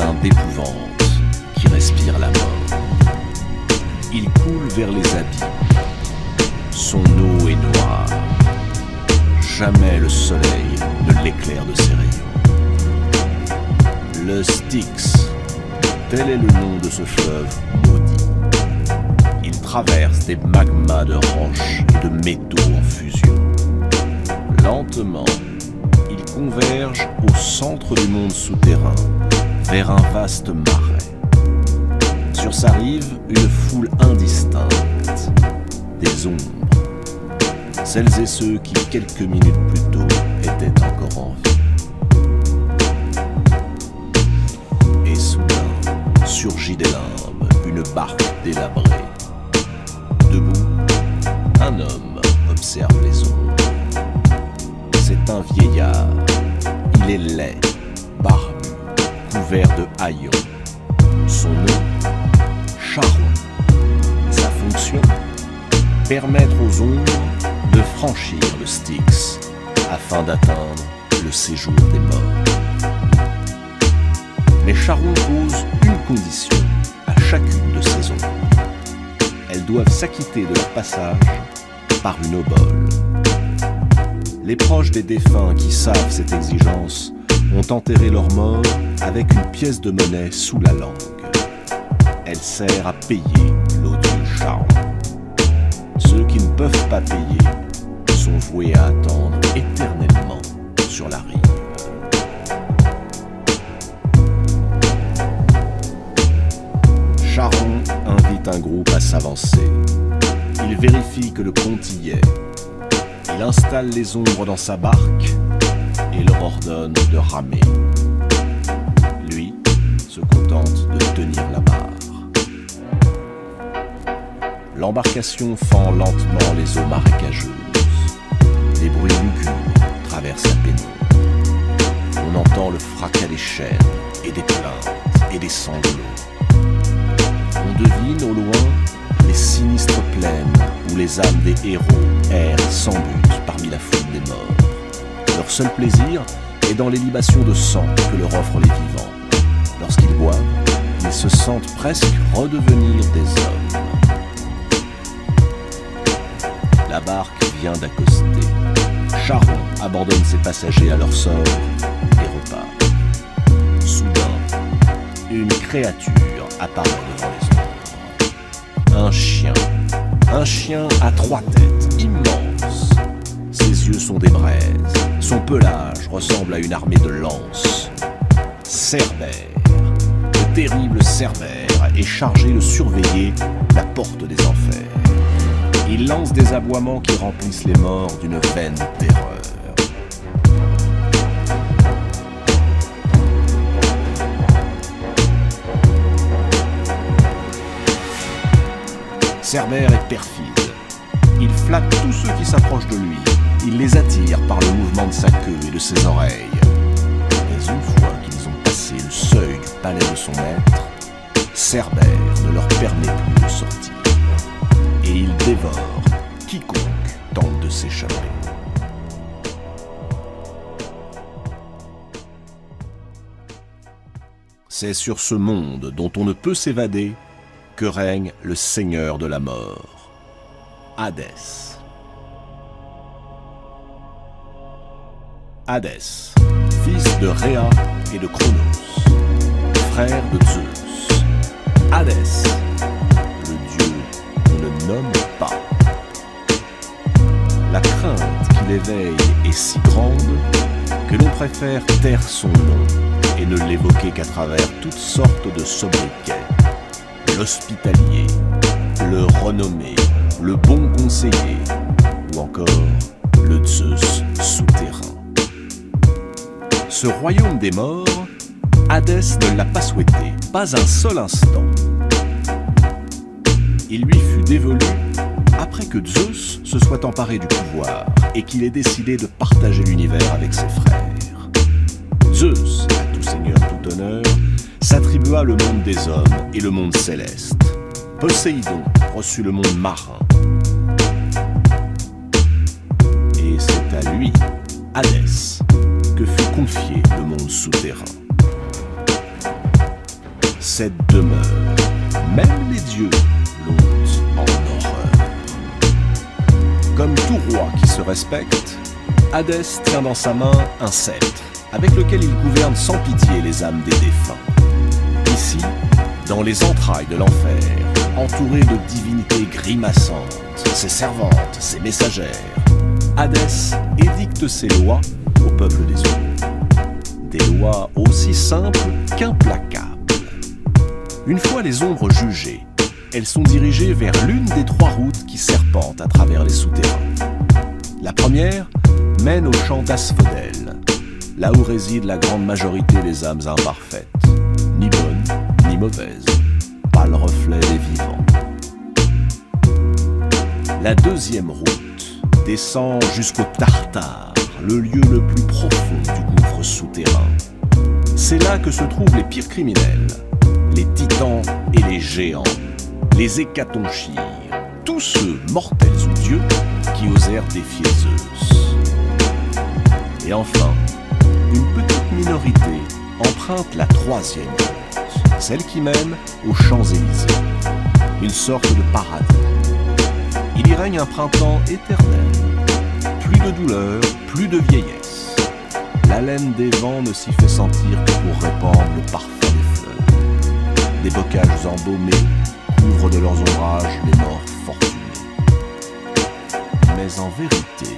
plein d'épouvante qui respire la mort. Il coule vers les abîmes, son eau est noire, jamais le soleil ne l'éclaire de ses rayons. Le Styx, tel est le nom de ce fleuve maudit. Il traverse des magmas de roches et de métaux en fusion. Lentement, il converge au centre du monde souterrain, vers un vaste marais. Sur sa rive, une foule indistincte, des ombres, celles et ceux qui, quelques minutes plus tôt, étaient encore en vie. Et soudain, surgit des limbes une barque délabrée. Debout, un homme observe les ombres. C'est un vieillard, il est laid, barbu, couvert de haillons. Son nom, Charon. Sa fonction, permettre aux ombres de franchir le Styx afin d'atteindre le séjour des morts. Mais Charon pose une condition à chacune de ces ombres. Elles doivent s'acquitter de leur passage par une obole. Les proches des défunts qui savent cette exigence ont enterré leurs morts avec une pièce de monnaie sous la langue. Elle sert à payer l'odieux Charon. Ceux qui ne peuvent pas payer sont voués à attendre éternellement sur la rive. Charon invite un groupe à s'avancer. Il vérifie que le compte y est. Il installe les ombres dans sa barque et leur ordonne de ramer. Lui se contente de tenir la barre. L'embarcation fend lentement les eaux marécageuses. Des bruits lugubres traversent la pénombre. On entend le fracas des chaînes et des plaintes et des sanglots. On devine au loin les sinistres plaines où les âmes des héros errent sans but parmi la foule des morts. Leur seul plaisir est dans les libations de sang que leur offrent les vivants. Lorsqu'ils boivent, ils se sentent presque redevenir des hommes. La barque vient d'accoster. Charon abandonne ses passagers à leur sort et repart. Soudain, une créature apparaît devant les ombres. Un chien à 3 têtes, immense. Ses yeux sont des braises. Son pelage ressemble à une armée de lances. Cerbère, le terrible Cerbère, est chargé de surveiller la porte des enfers. Il lance des aboiements qui remplissent les morts d'une vaine terreur. Cerbère est perfide. Il flatte tous ceux qui s'approchent de lui. Il les attire par le mouvement de sa queue et de ses oreilles. Mais une fois qu'ils ont passé le seuil du palais de son maître, Cerbère ne leur permet plus de sortir. Et il dévore quiconque tente de s'échapper. C'est sur ce monde dont on ne peut s'évader que règne le seigneur de la mort, Hadès. Hadès, fils de Rhéa et de Cronos, frère de Zeus. Hadès, le dieu qu'on ne nomme pas. La crainte qui l'éveille est si grande que l'on préfère taire son nom et ne l'évoquer qu'à travers toutes sortes de sobriquets. L'hospitalier, le renommé, le bon conseiller, ou encore le Zeus souterrain. Ce royaume des morts, Hadès ne l'a pas souhaité, pas un seul instant. Il lui fut dévolu après que Zeus se soit emparé du pouvoir et qu'il ait décidé de partager l'univers avec ses frères. Zeus, à tout seigneur, tout honneur, s'attribua le monde des hommes et le monde céleste. Poséidon reçut le monde marin. Et c'est à lui, Hadès, que fut confié le monde souterrain. cette demeure. Même les dieux l'ont en horreur. Comme tout roi qui se respecte, Hadès tient dans sa main un sceptre, avec lequel il gouverne sans pitié les âmes des défunts. Ici, dans les entrailles de l'enfer, entouré de divinités grimaçantes, ses servantes, ses messagères, Hadès édicte ses lois au peuple des ombres. Des lois aussi simples qu'implacables. Une fois les ombres jugées, elles sont dirigées vers l'une des 3 routes qui serpentent à travers les souterrains. La première mène au champ d'Asphodèle, là où réside la grande majorité des âmes imparfaites, ni bonnes ni mauvaises, pas le reflet des vivants. La deuxième route descend jusqu'au Tartare, le lieu le plus profond du gouffre souterrain. C'est là que se trouvent les pires criminels, les titans et les géants, les hécatonchires, tous ceux, mortels ou dieux, qui osèrent défier Zeus. Et enfin, une petite minorité emprunte la 3e route, celle qui mène aux Champs-Élysées, une sorte de paradis. Il y règne un printemps éternel, plus de douleur, plus de vieillesse. L'haleine des vents ne s'y fait sentir que pour répandre le parfum des fleurs. Des bocages embaumés couvrent de leurs ombrages les morts fortunés. Mais en vérité,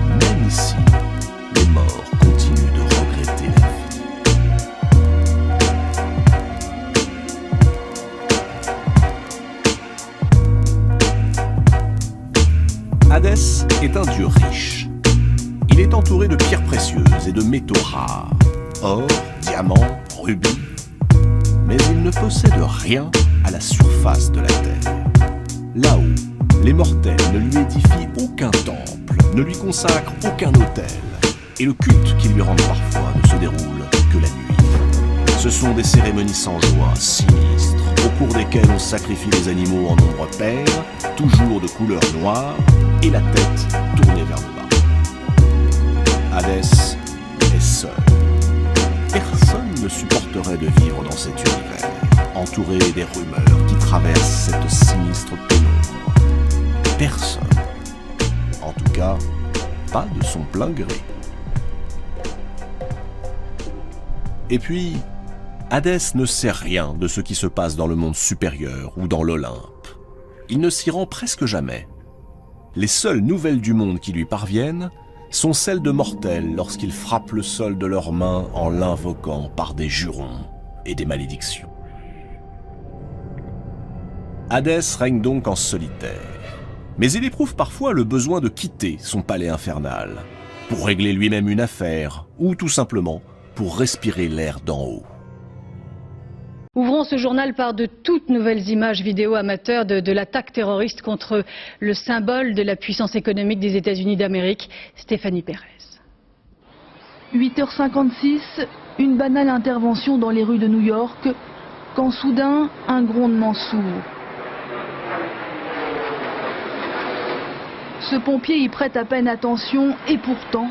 même ici, les morts continuent de regretter la vie. Hadès est un dieu riche. Il est entouré de pierres précieuses et de métaux rares, or, diamants, rubis. Mais il ne possède rien à la surface de la terre. Là-haut, les mortels ne lui édifient aucun temple, ne lui consacrent aucun autel, et le culte qu'ils lui rendent parfois ne se déroule que la nuit. Ce sont des cérémonies sans joie, sinistres, au cours desquelles on sacrifie les animaux en nombre pair, toujours de couleur noire, et la tête tournée vers le bas. Hadès est seul. Personne ne supporterait de vivre dans cet univers, entouré des rumeurs qui traversent cette sinistre pénombre. Personne. En tout cas, pas de son plein gré. Et puis, Hadès ne sait rien de ce qui se passe dans le monde supérieur ou dans l'Olympe. Il ne s'y rend presque jamais. Les seules nouvelles du monde qui lui parviennent sont celles de mortels lorsqu'ils frappent le sol de leurs mains en l'invoquant par des jurons et des malédictions. Hadès règne donc en solitaire, mais il éprouve parfois le besoin de quitter son palais infernal pour régler lui-même une affaire ou tout simplement pour respirer l'air d'en haut. Ouvrons ce journal par de toutes nouvelles images vidéo amateurs de l'attaque terroriste contre le symbole de la puissance économique des États-Unis d'Amérique, Stéphanie Pérez. 8h56, une banale intervention dans les rues de New York, quand soudain, un grondement sourd. Ce pompier y prête à peine attention et pourtant...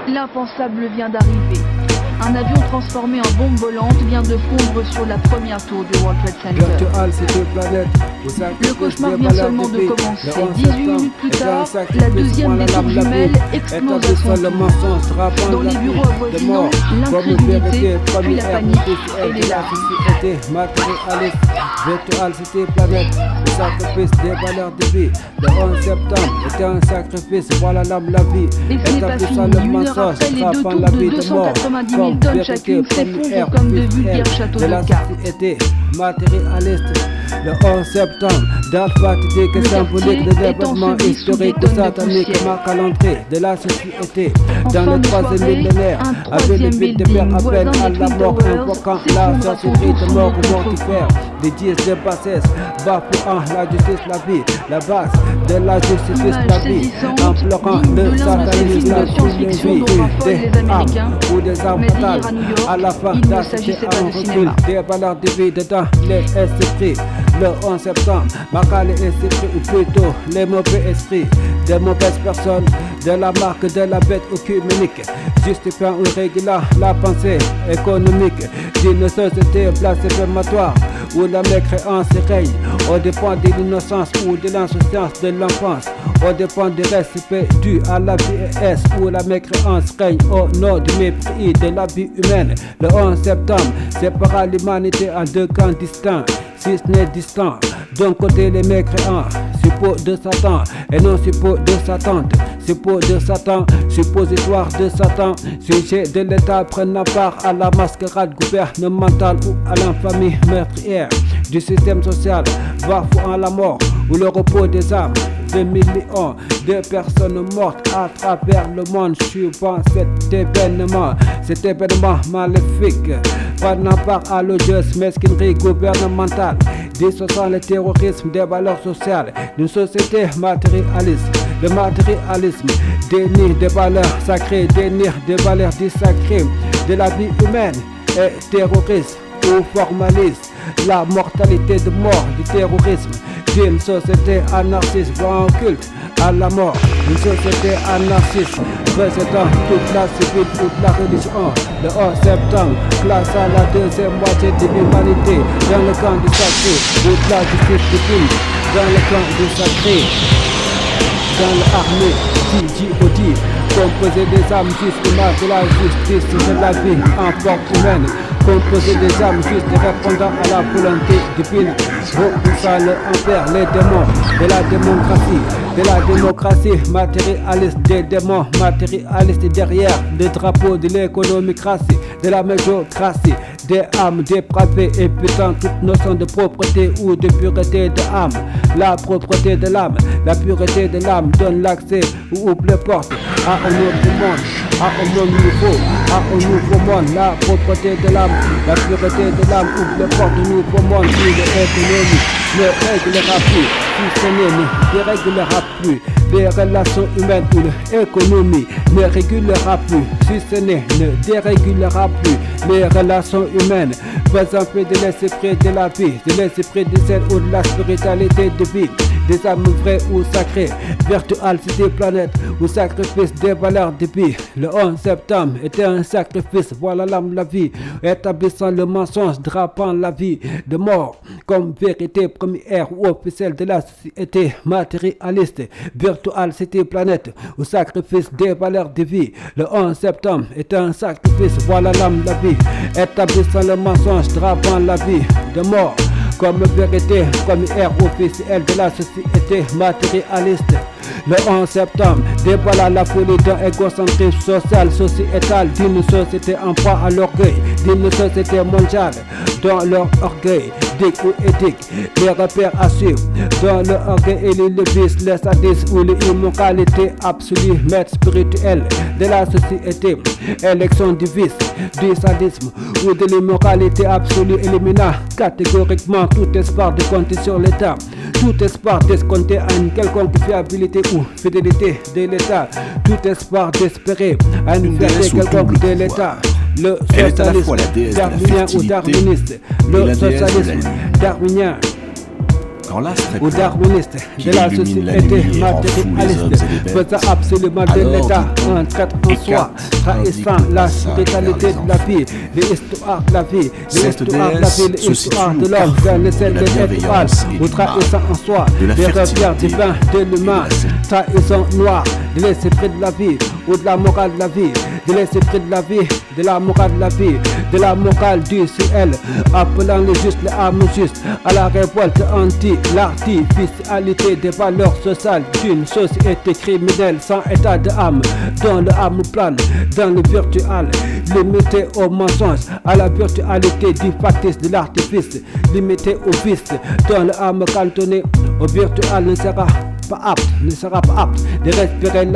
L'impensable vient d'arriver. Un avion transformé en bombe volante vient de fondre sur la première tour du World Trade Center. Le cauchemar vient seulement de commencer. 18 minutes plus tard, la deuxième des tours jumelles explose à son tour. Dans les bureaux avoisinants, l'incrédulité, puis la panique et les larmes. Virtual City Planète, le sacrifice des valeurs de vie. Le 11 septembre était un sacrifice, voilà l'âme, la vie. Et ce n'est pas fini, une heure après, les deux tours de 290 000 tonnes chacune s'effondrent comme de vulgaires châteaux de cartes. Était matérialiste. Le 11 septembre, date fatidique et symbolique de développement historique et satanique marque à l'entrée de la société. Dans le troisième millénaire, avec le but de faire appel à la mort, invoquant la sorcellerie de mort mortifère. Des dieux de bassesse, bafouant la justice, la vie, la base de la justice, la vie, implorant le satanisme, la vie, des armes ou des armes fatales. À la fin, d'assister à un recul des valeurs de vie dedans les esprits. le 11 septembre. Macal et esprit, ou plutôt les mauvais esprits, des mauvaises personnes, de la marque de la bête œcuménique, justifiant ou régulant la pensée économique d'une société blasphématoire où la mécréance règne, au dépend de l'innocence ou de l'insouciance de l'enfance, au dépend du respect dû à la vieillesse où la mécréance règne au nom du mépris de la vie humaine. Le 11 septembre sépara l'humanité en deux camps distincts, si ce n'est distant. D'un côté les mécréants, suppôts de Satan, et non suppôts de Satan, suppôts de Satan, suppositoire de Satan, sujet de l'État prenant part à la mascarade gouvernementale ou à l'infamie meurtrière du système social, bafouant la mort ou le repos des âmes. Des millions de personnes mortes à travers le monde suivant cet événement maléfique, prenant part à l'odieuse mesquinerie gouvernementale, dissociant le terrorisme des valeurs sociales d'une société matérialiste. Le matérialisme dénie des valeurs sacrées, dénie des valeurs du sacré de la vie humaine et terroriste ou formaliste la mortalité de mort du terrorisme d'une société anarchiste voit un culte à la mort, une société anarchiste précédant toute la civile, toute la religion. Le 11 septembre classe à la deuxième moitié de l'humanité dans le camp du sacré, toute la justice divine dans le camp du sacré, dans l'armée DJOD, composé des âmes justes, image de la justice de la vie en forme humaine, composé des âmes justes répondant à la volonté divine, repoussant l'enfer, les démons de la démocratie matérialiste, des démons matérialistes derrière le drapeau de l'économicratie, de la médiocratie, des âmes dépravées, évitant toute notion de propreté ou de pureté de âme. La propreté de l'âme, la pureté de l'âme donne l'accès ou ouvre les portes à un autre monde, à un monde nouveau, à un nouveau monde. La propreté de l'âme, la pureté de l'âme ouvre les portes du nouveau monde. Puis l'économie ne régulera plus, si ce n'est ne dérégulera plus. Les relations humaines ou l'économie ne régulera plus, si ce n'est ne dérégulera plus. Les relations humaines faisant fait de l'esprit de la vie, de l'esprit du ciel ou de la spiritualité de vie, des âmes vraies ou sacrées, virtuelles cité planète ou sacrifice des valeurs de vie. Le 11 septembre était un sacrifice, voilà l'âme la vie, établissant le mensonge, drapant la vie de mort comme vérité première ou officielle de la société matérialiste, virtuelle cité planète ou sacrifice des valeurs de vie. Le 11 septembre était un sacrifice, voilà l'âme la vie, établissant le mensonge, drapant la vie de mort comme vérité première officielle de la société matérialiste. Le 11 septembre dévoila la folie d'un égocentrisme social, sociétal, d'une société en proie à l'orgueil, d'une société mondiale dont leur orgueil dict ou éthique, les repères à suivre, dont le orgueil et le vice, les sadistes ou l'immoralité absolue, maître spirituel de la société, élection du vice, du sadisme ou de l'immoralité absolue, éliminant catégoriquement tout espoir de compter sur l'État, tout espoir d'escompter à une quelconque fiabilité ou fidélité de l'État, tout espoir d'espérer à une fierté quelconque de l'État. Le socialisme darwinien ou darwiniste, le socialisme darwinien ou darwiniste de la société matérialiste faisant absolument de l'État un traître en soi, trahissant la spiritualité de la vie, l'histoire de la vie, l'histoire de la vie, l'histoire de l'homme dans le ciel de l'étoile, ou trahissant en soi les repères divins de l'humain, trahissant noire de l'esprit de la vie ou de la morale de la vie, de l'esprit de la vie, de la morale de la vie, de la morale du ciel, appelant les justes, les âmes justes à la révolte anti l'artificialité des valeurs sociales d'une société criminelle sans état de âme, dont le âme plane dans le virtuel, limité au mensonge, à la virtualité du factice de l'artifice, limité au vice, dont le âme cantonnée au virtuel ne sera pas apte de respirer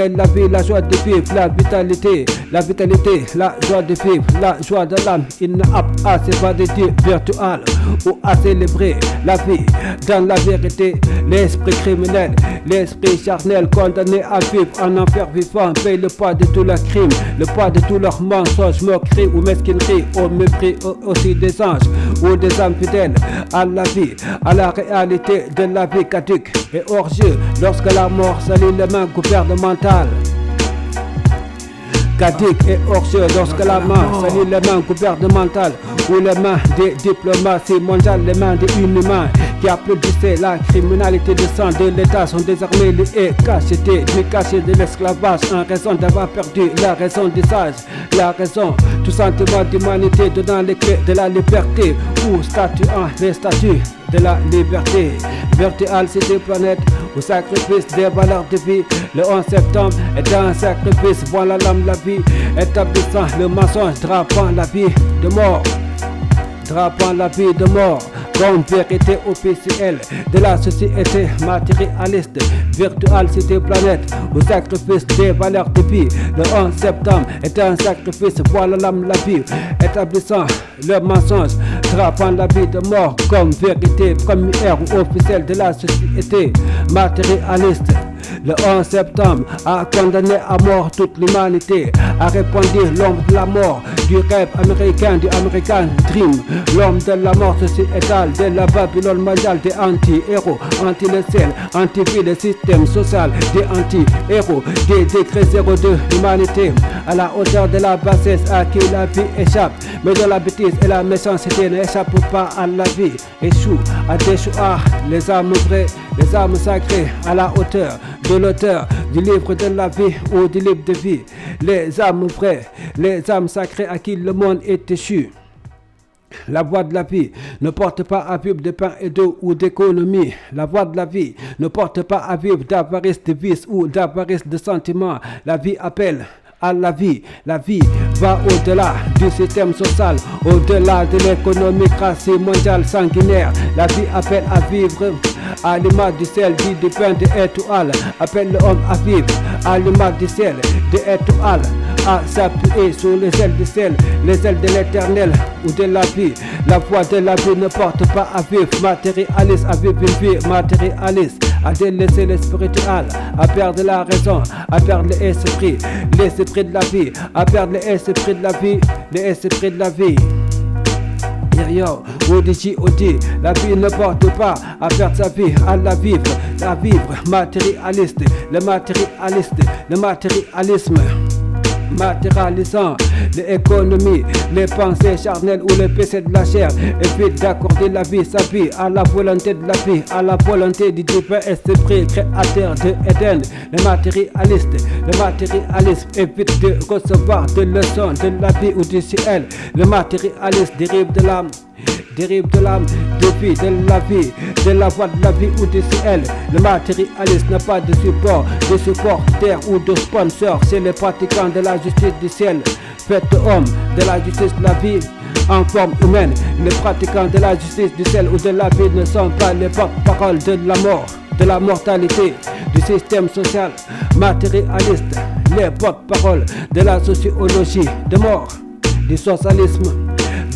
la vie, la joie de vivre, la vitalité, la joie de vivre, la joie de l'âme, il n'est apte à s'évader du virtuel ou à célébrer la vie dans la vérité. L'esprit criminel, l'esprit charnel condamné à vivre en enfer vivant paye le poids de tous leurs crimes, le poids de tous leurs mensonges, moqueries ou mesquineries, au mépris aussi des anges, ou des âmes fidèles à la vie, à la réalité de la vie caduque et hors jeu lorsque la mort salit les mains gouvernementales. Caduque et hors jeu lorsque la main salit les mains gouvernementales ou les mains des diplomaties mondiales, les mains des inhumains qui applaudissaient la criminalité de sang de l'État sont désormais liés, cachetés du cachet de l'esclavage en raison d'avoir perdu la raison des sages, la raison, tout sentiment d'humanité donnant les clés de la liberté ou statuant les statuts de la liberté. Virtual City Planète au sacrifice des valeurs de vie. Le 11 septembre est un sacrifice, voilà l'âme, la vie, établissant le mensonge, drapant la vie de mort. Drapant la vie de mort comme vérité officielle de la société matérialiste. Virtual City Planète au sacrifice des valeurs de vie. Le 11 septembre est un sacrifice, voilà l'âme, la vie, établissant le mensonge, drapant la vie de mort comme vérité première ou officielle de la société matérialiste. Le 11 septembre a condamné à mort toute l'humanité, a répandu l'ombre de la mort, du rêve américain, du American Dream, l'homme de la mort sociétale, de la Babylone mondiale, des anti-héros, anti-le-ciel, anti-vie, le système social, des anti-héros, des décrets zéro de l'humanité, à la hauteur de la bassesse à qui la vie échappe, mais dont la bêtise et la méchanceté n'échappent pas à la vie, échoue à déchoir les âmes vraies, les âmes sacrées, à la hauteur de l'auteur du livre de la vie ou du livre de vie, les âmes vraies, les âmes sacrées à qui le monde est échu. La voie de la vie ne porte pas à vivre de pain et d'eau ou d'économie. La voie de la vie ne porte pas à vivre d'avarice de vice ou d'avarice de sentiments. La vie appelle à la vie. La vie va au-delà du système social, au-delà de l'économie mondiale sanguinaire. La vie appelle à vivre à l'image du ciel, du pain des étoiles. Appelle l'homme à vivre à l'image du ciel, des étoiles, à s'appuyer sur les ailes du ciel, les ailes de l'éternel ou de la vie. La voie de la vie ne porte pas à vivre matérialiste, à vivre une vie matérialiste, à délaisser le spirituel, à perdre la raison, à perdre l'esprit de la vie, à perdre l'esprit de la vie, l'esprit de la vie. Yo, Odi, la vie ne porte pas à perdre sa vie, à la vivre matérialiste, le matérialisme. Matérialisant l'économie, les pensées charnelles ou les péchés de la chair, évite d'accorder la vie, sa vie, à la volonté de la vie, à la volonté du divin esprit créateur de Éden. Le matérialisme évite de recevoir des leçons de la vie ou du ciel. Le matérialisme dérive de l'âme, de vie, de la vie, de la voie de la vie ou du ciel. Le matérialiste n'a pas de supporter ou de sponsor. C'est les pratiquants de la justice du ciel, faite homme, de la justice de la vie en forme humaine. Les pratiquants de la justice du ciel ou de la vie ne sont pas les porte-paroles de la mort, de la mortalité, du système social matérialiste, les porte-paroles de la sociologie de mort, du socialisme,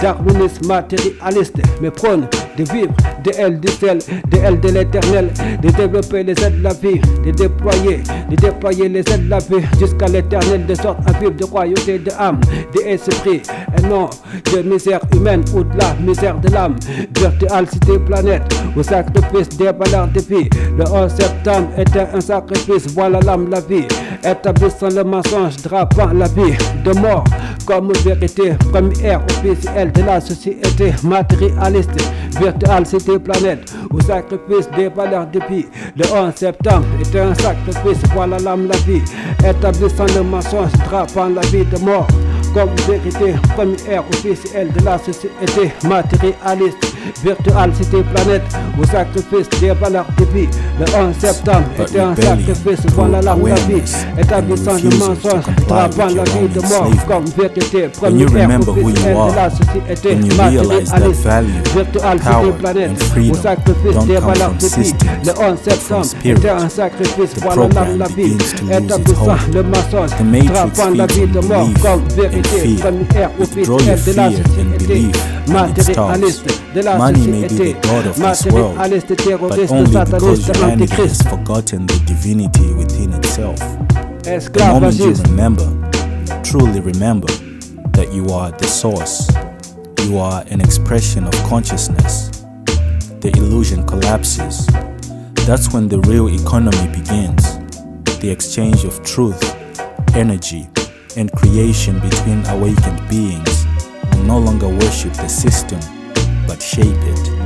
darwinisme matérialiste, mais prône de vivre de ailes du ciel, de ailes de l'éternel, de développer les ailes de la vie, de déployer les ailes de la vie jusqu'à l'éternel, de sorte à vivre de royauté de âme, d'esprit, et non de misère humaine ou de la misère de l'âme. Virtual City Planète au sacrifice des valeurs de vie. Le 11 septembre était un sacrifice, voilà l'âme, la vie, établissant le mensonge, drapant la vie de mort comme vérité première officielle de la société matérialiste. Virtual City Planète au sacrifice des valeurs de vie. Le 11 septembre est un sacrifice, voilà l'âme, la vie, établissant le mensonge, drapant la vie de mort comme vérité première officielle de la société matérialiste. Virtual City Planète au sacrifice des valeurs de vie. Le 11 septembre était un sacrifice, voilà l'âme, la vie, établissant le mensonge, drapant la vie de mort comme vérité première officielle de la société matérialiste. Virtual City Planète au sacrifice des valeurs de vie. Le 11 septembre était un sacrifice, voilà l'âme, la vie, établissant le mensonge, drapant la vie de mort comme vérité première officielle de la société matérialiste, de la société matérialiste, terroriste, sataniste, antichrist. Forgotten the divinity within itself. The moment you Esclavagiste. truly remember that you are the source, you are an expression of consciousness, the illusion collapses. That's when the real economy begins, the exchange of truth, energy, and creation between awakened beings who no longer worship the system, but shape it.